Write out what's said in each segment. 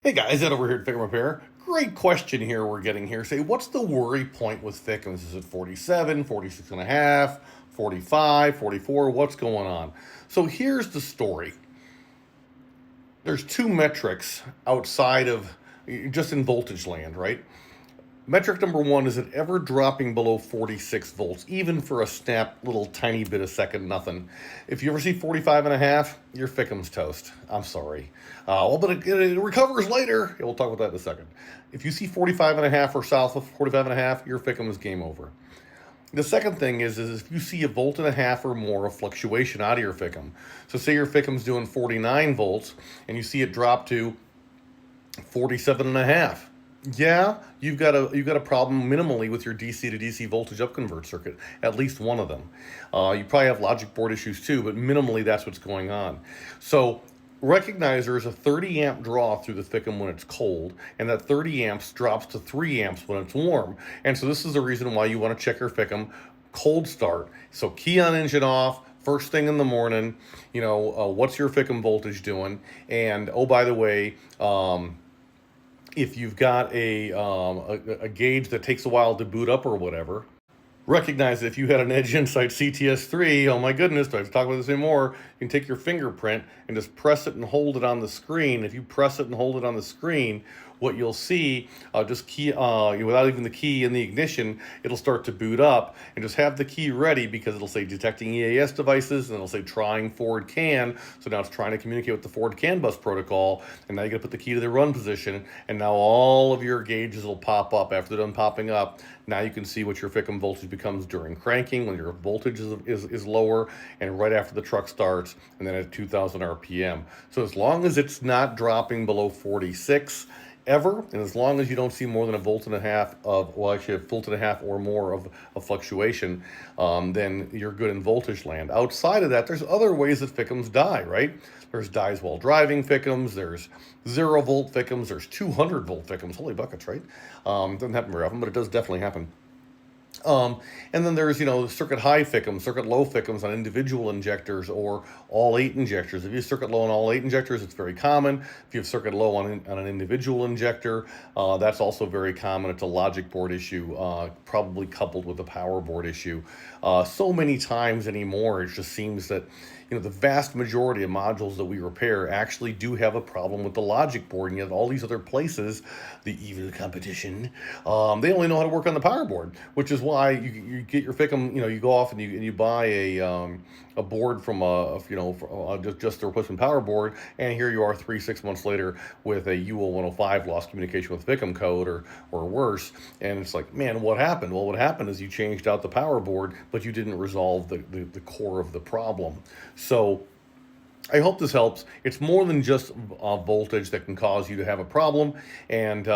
Hey guys, Ed over here at FICM Repair. Great question here we're getting here. Say, what's the worry point with FICMs? Is it 47, 46 and a half, 45, 44? What's going on? So here's the story. There's two metrics outside of, just in voltage land, right? Metric number one, is it ever dropping below 46 volts, even for a snap little tiny bit a second, nothing. If you ever see 45 and a half, your FICM's toast. I'm sorry. But it recovers later. Yeah, we'll talk about that in a second. If you see 45 and a half or south of 45 and a half, your FICM is game over. The second thing is if you see a volt and a half or more of fluctuation out of your FICM. So say your FICM's doing 49 volts and you see it drop to 47 and a half. Yeah, you've got a problem minimally with your DC to DC voltage upconvert circuit, at least one of them. You probably have logic board issues too, but minimally that's what's going on. So recognize there is a 30 amp draw through the FICM when it's cold, and that 30 amps drops to 3 amps when it's warm. And so this is the reason why you want to check your FICM cold start. So key on engine off, first thing in the morning, what's your FICM voltage doing? And oh, by the way, if you've got a gauge that takes a while to boot up or whatever, recognize that if you had an Edge Insight CTS3, oh my goodness, do I have to talk about this anymore? You can take your fingerprint and just press it and hold it on the screen. If you press it and hold it on the screen, what you'll see, just key, without even the key in the ignition, it'll start to boot up, and just have the key ready because it'll say detecting EAS devices, and it'll say trying Ford CAN. So now it's trying to communicate with the Ford CAN bus protocol, and now you gotta put the key to the run position, and now all of your gauges will pop up. After they're done popping up, now you can see what your FICM voltage becomes during cranking, when your voltage is lower, and right after the truck starts, and then at 2000 RPM. So as long as it's not dropping below 46, ever, and as long as you don't see more than a volt and a half of, well, actually a volt and a half or more of fluctuation, then you're good in voltage land. Outside of that, there's other ways that FICMs die, right? There's dies while driving FICMs, there's 0 volt FICMs, there's 200 volt FICMs, holy buckets, right? Doesn't happen very often, but it does definitely happen. And then there's, circuit high FICMs, circuit low FICMs on individual injectors or all 8 injectors. If you have circuit low on all 8 injectors, it's very common. If you have circuit low on an individual injector, that's also very common. It's a logic board issue, probably coupled with a power board issue. So many times anymore, it just seems that the vast majority of modules that we repair actually do have a problem with the logic board, and yet all these other places, the evil competition, they only know how to work on the power board, which is why you get your FICM, you go off and you buy a board from just a replacement power board, and here you are 3-6 months later with a UL 105 lost communication with FICM code or worse, and it's like, man, what happened? Well, what happened is you changed out the power board, but you didn't resolve the core of the problem. So I hope this helps. It's more than just voltage that can cause you to have a problem, and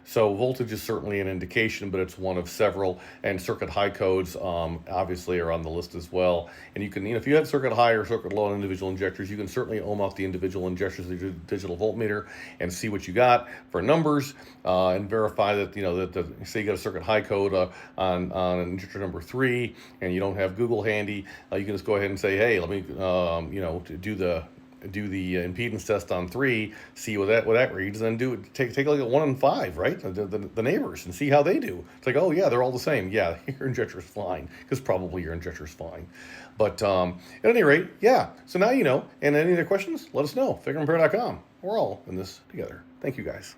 so voltage is certainly an indication, but it's one of several, and circuit high codes obviously are on the list as well. And you can, if you have circuit high or circuit low on individual injectors, you can certainly ohm out the individual injectors with your digital voltmeter and see what you got for numbers, and verify that, say you got a circuit high code on injector number 3 and you don't have Google handy, you can just go ahead and say, hey, let me do the impedance test on 3, see what that reads, and then take a look at 1 and 5, right? The neighbors, and see how they do. It's like, oh yeah, they're all the same. Yeah, your injector's fine, because probably your injector's fine. But at any rate, yeah. So now you know. And any other questions? Let us know. FICMRepair.com. We're all in this together. Thank you, guys.